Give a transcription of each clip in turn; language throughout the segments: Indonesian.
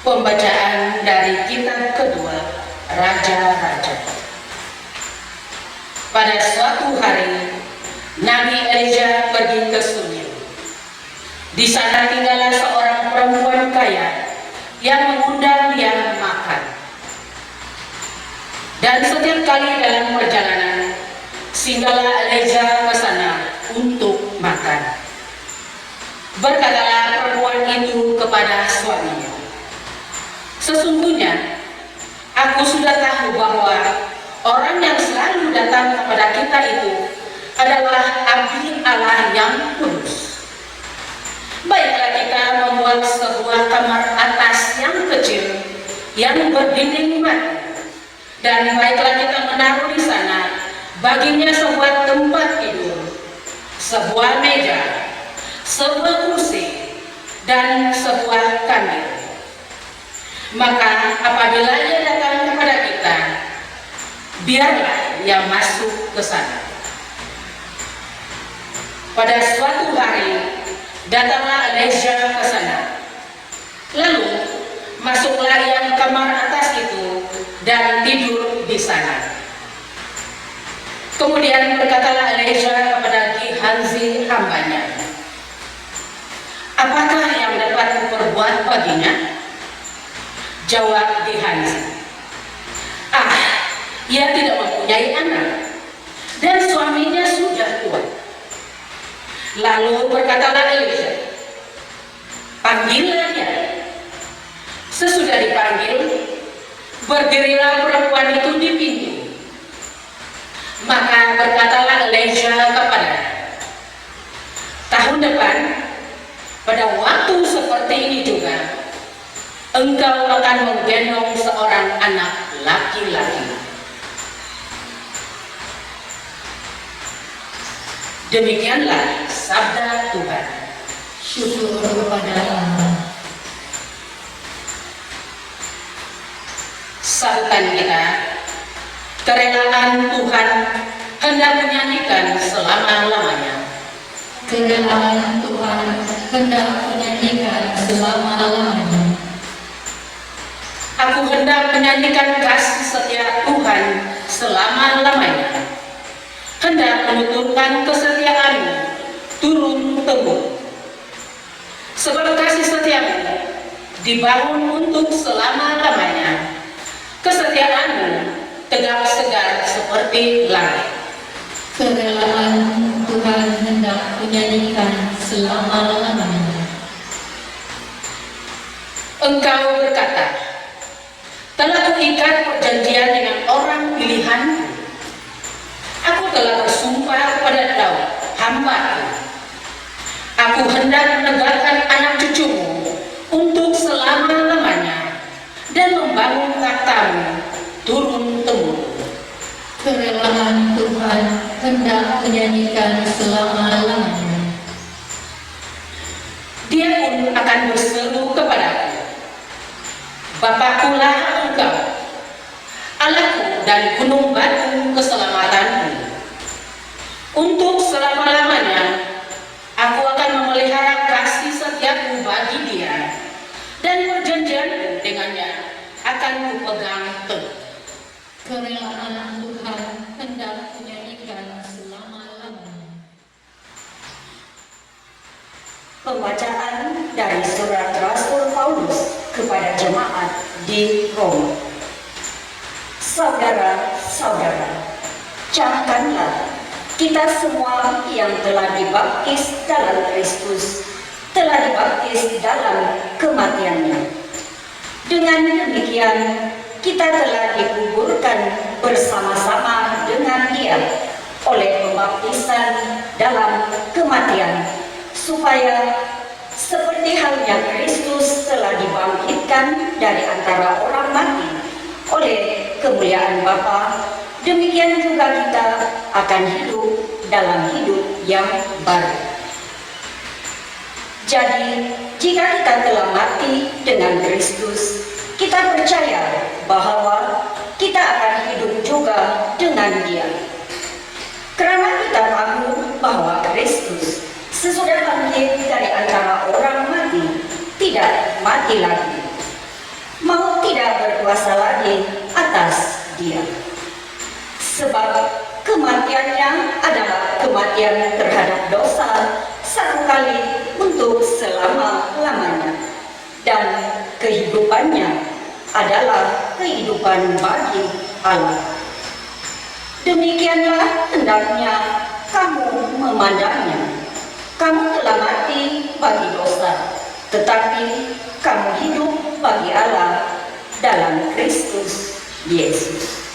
Pembacaan dari kitab kedua Raja-Raja. Pada suatu hari, Nabi Elijah pergi ke Sunil. Di sana tinggallah seorang perempuan kaya yang mengundang dia makan. Dan setiap kali dalam perjalanan, singgahlah Elijah ke sana untuk makan. Berkatalah perempuan itu kepada suaminya, "Sesungguhnya aku sudah tahu bahwa orang yang selalu datang kepada kita itu adalah abdi Allah yang kudus. Baiklah kita membuat sebuah kamar atas yang kecil yang berdinding mati, dan baiklah kita menaruh di sana baginya sebuah tempat tidur, sebuah meja, sebuah kursi, dan sebuah kandil. Maka apabila ia datang kepada kita, biarlah ia masuk ke sana." Pada suatu hari, datanglah Elijah ke sana. Lalu masuklah ia ke kamar atas itu dan tidur di sana. Kemudian berkatalah Elijah kepada Gehazi hambanya, "Apakah yang dapat kuperbuat baginya?" Jawab Gehazi, "Ia tidak mempunyai anak, dan suaminya sudah tua." Lalu berkatalah Elijah, "Panggillah dia." Sesudah dipanggil, berdirilah perempuan itu di pintu. Maka berkatalah Elijah kepadanya, "Tahun depan, pada waktu seperti ini juga, engkau akan menggendong seorang anak laki-laki." Demikianlah sabda Tuhan. Syukur kepada Allah. Sahutan kita, kerelaan Tuhan hendak menyanyikan selama-lamanya. Kerelaan Tuhan hendak menyanyikan selama-lamanya. Aku hendak menyanyikan kasih setia Tuhan selama-lamanya. Hendak menuturkan kesetiaan-Mu turun-temurun. Sebab kasih setiamu dibangun untuk selama-lamanya. Kesetiaan-Mu tegap segar seperti langit. Kerelaan Tuhan hendak menyanyikan selama-lamanya. Engkau berkata, "Telah kuikat perjanjian dengan orang pilihan-Ku. Aku telah bersumpah kepada Daud, hamba-Ku. Aku hendak menegakkan anak cucumu untuk selama-lamanya dan membangun takhta-Mu turun-temurun." Kerelaan Tuhan hendak menyanyikan selama-lamanya. Dia pun akan berseru kepadaku, "Bapakkulah engkau, Allahku dan gunung batu keselamatanku. Untuk selama-lamanya aku akan memelihara kasih setiaku bagi dia, dan perjanjianku dengannya akan kupegang teguh." Kerelaan Tuhan hendak menyanyikan selama-lamanya. Pembacaan dari surat Rasul Paulus kepada jemaat di Roma. Saudara-saudara, camkanlah kita semua yang telah dibaptis dalam Kristus, telah dibaptis dalam kematian-Nya. Dengan demikian, kita telah dikuburkan bersama-sama dengan Dia oleh pembaptisan dalam kematian, supaya seperti halnya Kristus telah dibangkitkan dari antara orang mati oleh kemuliaan Bapa, demikian juga kita akan hidup dalam hidup yang baru. Jadi, jika kita telah mati dengan Kristus, kita percaya bahwa kita akan hidup juga dengan Dia. Karena kita tahu bahwa Kristus sesudah bangkit dari antara orang mati tidak mati lagi. dosa satu kali untuk selama-lamanya, dan kehidupannya adalah kehidupan bagi Allah. Demikianlah hendaknya kamu memandangnya. Kamu telah mati bagi dosa, tetapi kamu hidup bagi Allah dalam Kristus Yesus.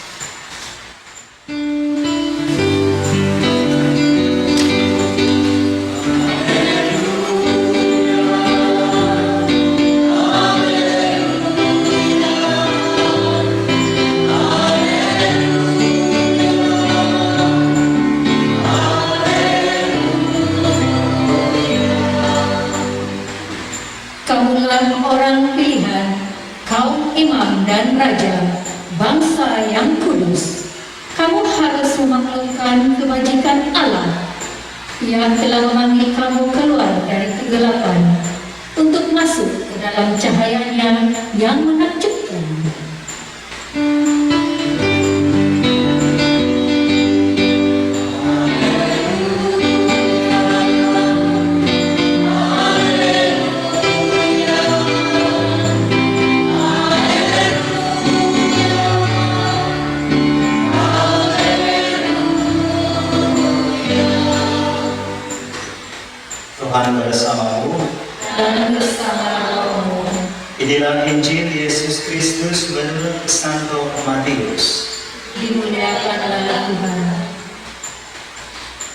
Kamulah orang pilihan, kaum imam dan raja, bangsa yang kudus. Kamu harus memaklumkan kebajikan Allah. Ia telah memanggil kamu keluar dari kegelapan untuk masuk ke dalam cahayanya yang menakjubkan. Tuhan bersamamu. Dan bersama rohmu. Inilah Injil Yesus Kristus menurut Santo Matius. Dimuliakanlah Tuhan.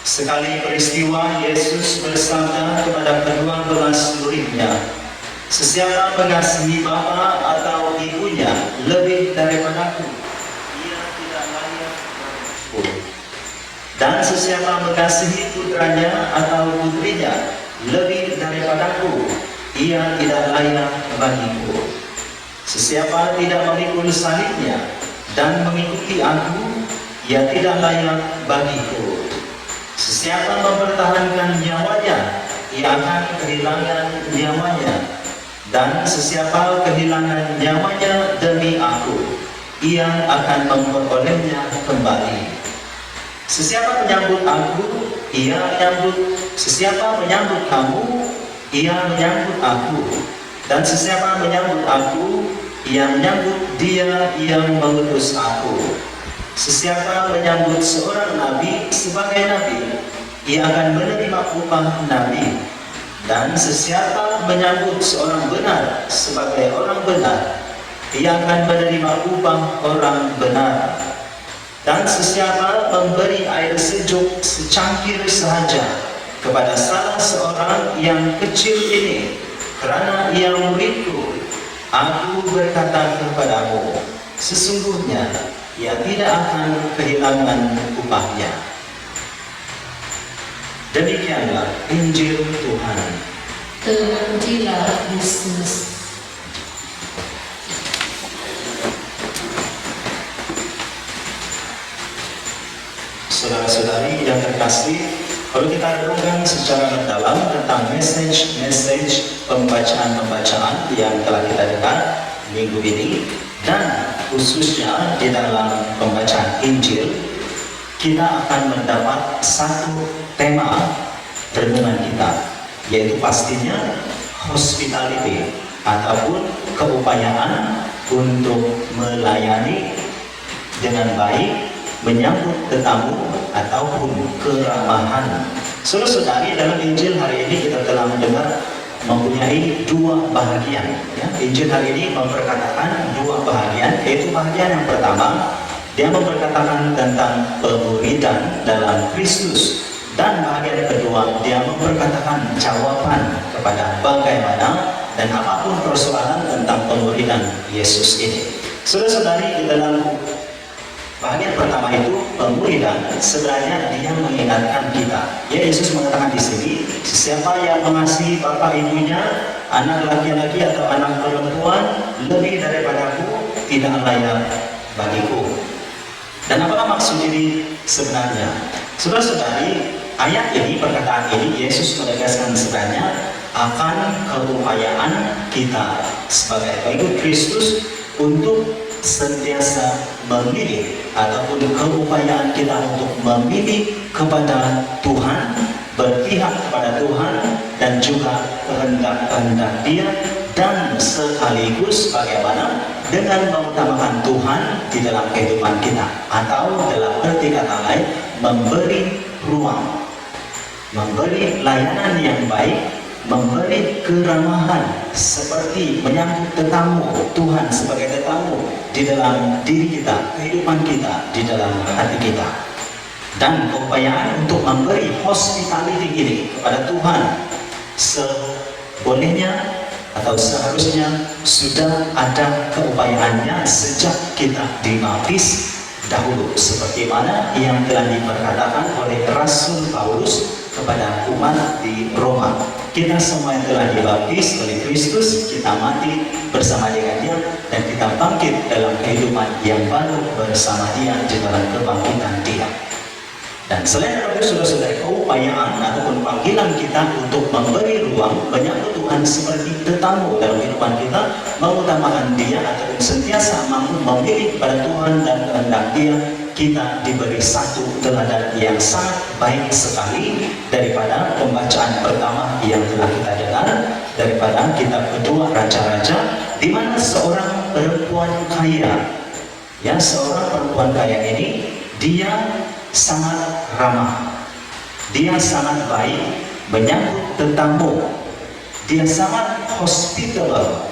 Sekali peristiwa Yesus bersabda kepada kedua belas muridnya, "Sesiapa mengasihi bapa atau ibunya lebih daripadaku, ia tidak layak bagiku. Dan sesiapa mengasihi putranya atau putrinya lebih daripadaku, ia tidak layak bagiku. Sesiapa tidak memikul salibnya dan mengikuti aku, ia tidak layak bagiku. Sesiapa mempertahankan nyawanya, ia akan kehilangan nyawanya. Dan sesiapa kehilangan nyawanya demi aku, ia akan memperolehnya kembali. Sesiapa menyambut aku, ia menyambut. Sesiapa menyambut kamu, ia menyambut aku. Dan sesiapa menyambut aku, ia menyambut dia yang mengutus aku. Sesiapa menyambut seorang nabi sebagai nabi, ia akan menerima upah nabi. Dan sesiapa menyambut seorang benar sebagai orang benar, ia akan menerima upah orang benar. Dan sesiapa memberi air sejuk secangkir sahaja kepada salah seorang yang kecil ini, kerana ia muridku, aku berkata kepadamu, sesungguhnya ia tidak akan kehilangan upahnya." Demikianlah Injil Tuhan. Terpujilah Kristus. Saudara-saudari yang terkasih, kalau kita renungkan secara mendalam tentang message pembacaan yang telah kita dengar minggu ini, dan khususnya di dalam pembacaan Injil, kita akan mendapat satu tema renungan kita, yaitu pastinya hospitality, ataupun keupayaan untuk melayani dengan baik, menyambut tetamu ataupun keramahan. Saudara-saudari, dalam Injil hari ini kita telah mendengar mempunyai dua bahagian. Ya. Injil hari ini memperkatakan dua bahagian, yaitu bahagian yang pertama, dia memperkatakan tentang pemuridan dalam Kristus, dan bahagian kedua, dia memperkatakan jawaban kepada bagaimana dan apapun persoalan tentang pemuridan Yesus ini. Saudara-saudari, di dalam bahagian pertama itu pemuridan, sebenarnya dia mengingatkan kita. Ya, Yesus mengatakan di sini, sesiapa yang mengasihi bapak ibunya, anak laki-laki atau anak perempuan lebih daripadaku, tidak layak bagiku. Dan apakah maksud ini sebenarnya? Saudara-saudari, ayat ini, perkataan ini, Yesus menegaskan sebenarnya akan keupayaan kita sebagai pengikut Kristus untuk sentiasa memilih, ataupun keupayaan kita untuk memilih kepada Tuhan berpihak kepada Tuhan dan juga kehendak-kehendak Dia, dan sekaligus bagaimana dengan mengutamakan Tuhan di dalam kehidupan kita, atau dalam arti kata lain memberi ruang, memberi layanan yang baik, memberi keramahan seperti menyambut tetamu Tuhan sebagai tetamu di dalam diri kita, kehidupan kita, di dalam hati kita. Dan keupayaan untuk memberi hospitality ini kepada Tuhan sebolehnya atau seharusnya sudah ada keupayaannya sejak kita dibaptis dahulu, seperti mana yang telah diperkatakan oleh Rasul Paulus kepada umat di Roma. Kita semua yang telah dibaptis oleh Kristus, kita mati bersama dengan Dia, dan kita bangkit dalam kehidupan yang baru bersama Dia di dalam kebangkitan Dia. Dan selain itu, saudara-saudara, keupayaan ataupun panggilan kita untuk memberi ruang menyambut Tuhan seperti tetamu dalam kehidupan kita, mengutamakan Dia ataupun sentiasa mampu memilih kepada Tuhan dan kehendak Dia, kita diberi satu teladan yang sangat baik sekali daripada pembacaan pertama yang telah kita dengar daripada kitab kedua Raja-Raja, di mana seorang perempuan kaya, ya, seorang perempuan kaya ini dia sangat ramah, dia sangat baik menyambut tetamu, dia sangat hospitable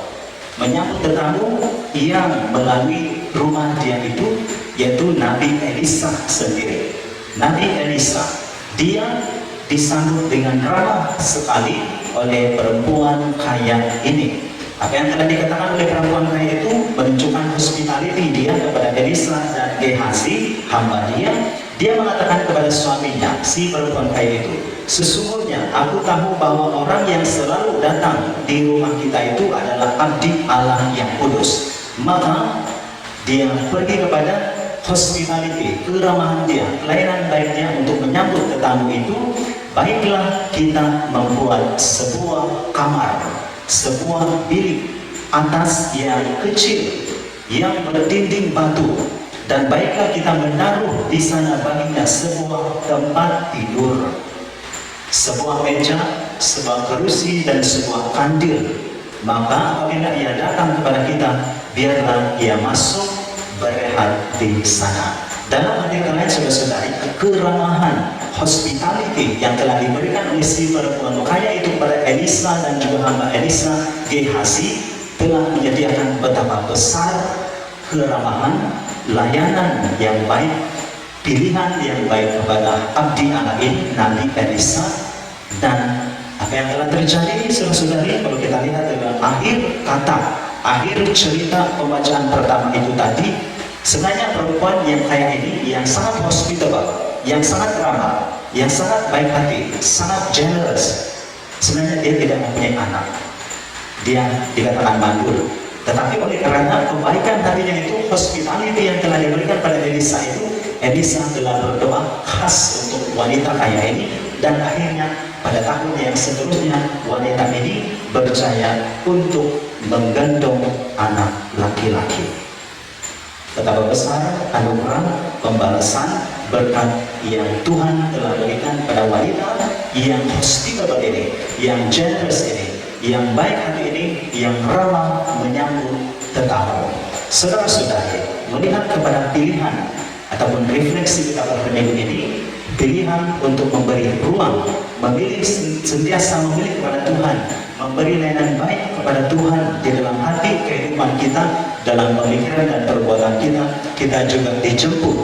menyambut tetamu yang melalui rumah dia itu, yaitu Nabi Elisa sendiri. Nabi Elisa, dia disambut dengan ramah sekali oleh perempuan kaya ini. Apa yang telah dikatakan oleh perempuan kaya itu menunjukkan hospitality dia kepada Elisa dan Gehazi, hamba dia. Dia mengatakan kepada suaminya, si perempuan kaya itu, sesungguhnya aku tahu bahwa orang yang selalu datang di rumah kita itu adalah abdi Allah yang kudus. Maka dia pergi kepada hospitality, keramahan dia, pelayanan baiknya untuk menyambut tetamu itu. Baiklah kita membuat sebuah kamar, sebuah bilik atas yang kecil yang berdinding batu, dan baiklah kita menaruh di sana baginya sebuah tempat tidur, sebuah meja, sebuah kerusi, dan sebuah kandil. Maka apabila ia datang kepada kita, biarlah ia masuk berehat di sana. Dalam arti lain, saudara-saudari, keramahan, hospitality yang telah diberikan oleh si perempuan kaya itu kepada Elisa dan juga hamba Elisa, Gehazi, telah menyediakan betapa besar keramahan, layanan yang baik, pilihan yang baik kepada abdi Allah ini, Nabi Elisa. Dan apa yang telah terjadi, saudara-saudari, kalau kita lihat dalam akhir kata, akhir cerita pembacaan pertama itu tadi, sebenarnya perempuan yang kaya ini, yang sangat hospitable, yang sangat ramah, yang sangat baik hati, sangat generous, sebenarnya dia tidak mempunyai anak, dia dikatakan mandul. Tetapi oleh karena kebaikan hatinya itu, hospitality yang telah diberikan pada Elisa itu, Elisa telah berdoa khas untuk wanita kaya ini, dan akhirnya pada tahun yang seterusnya wanita ini percaya untuk menggendong anak laki-laki. Betapa besar anugerah pembalasan berkat yang Tuhan telah berikan pada wanita yang hospitable ini, yang generous ini, yang baik hati ini, yang ramah menyambut tetamu. Saudara-saudari, melihat kepada pilihan ataupun refleksi kita pada minggu ini, pilihan untuk memberi ruang, memilih, sentiasa memilih kepada Tuhan, memberi layanan baik kepada Tuhan di dalam hati kehidupan kita, dalam pemikiran dan perbuatan kita. Kita juga dijemput,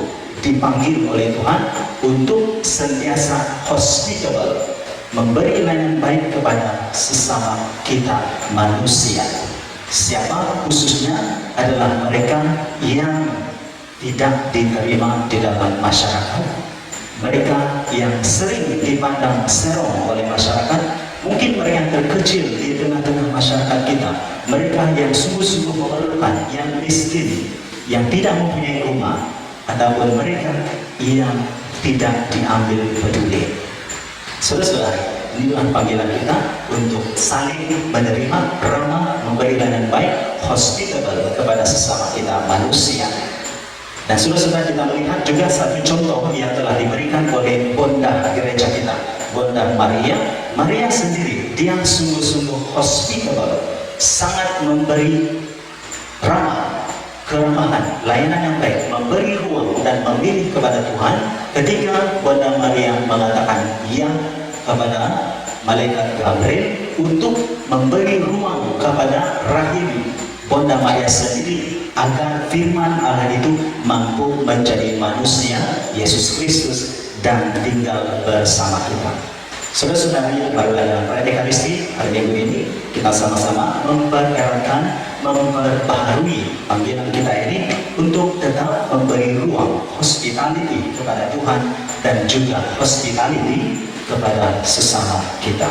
dipanggil oleh Tuhan untuk sentiasa hospitable, memberi layanan baik kepada sesama kita manusia. Siapa khususnya adalah mereka yang tidak diterima di dalam masyarakat, mereka yang sering dipandang serong oleh masyarakat, mungkin mereka yang terkecil di tengah-tengah masyarakat kita, mereka yang sungguh-sungguh memerlukan, yang miskin, yang tidak mempunyai rumah, ataupun mereka yang tidak diambil peduli. Saudara-saudari, inilah panggilan kita untuk saling menerima, ramah, memberi layanan baik, hospitable kepada sesama kita manusia. Dan saudara-saudara, kita melihat juga satu contoh yang telah diberikan oleh bonda gereja kita. Bunda Maria, Maria sendiri dia sungguh-sungguh hospitable, sangat memberi ramah, keramahan, layanan yang baik, memberi ruang dan memilih kepada Tuhan. Ketika Bunda Maria mengatakan ya kepada malaikat Gabriel untuk memberi ruang kepada rahim Bunda Maria sendiri agar firman Allah itu mampu menjadi manusia Yesus Kristus dan tinggal bersama kita. Saudara-saudari yang baru dalam perayaan Ekaristi hari Minggu ini, kita sama-sama mempereratkan, memperbaharui panggilan kita ini untuk tetap memberi ruang hospitality kepada Tuhan dan juga hospitality kepada sesama kita.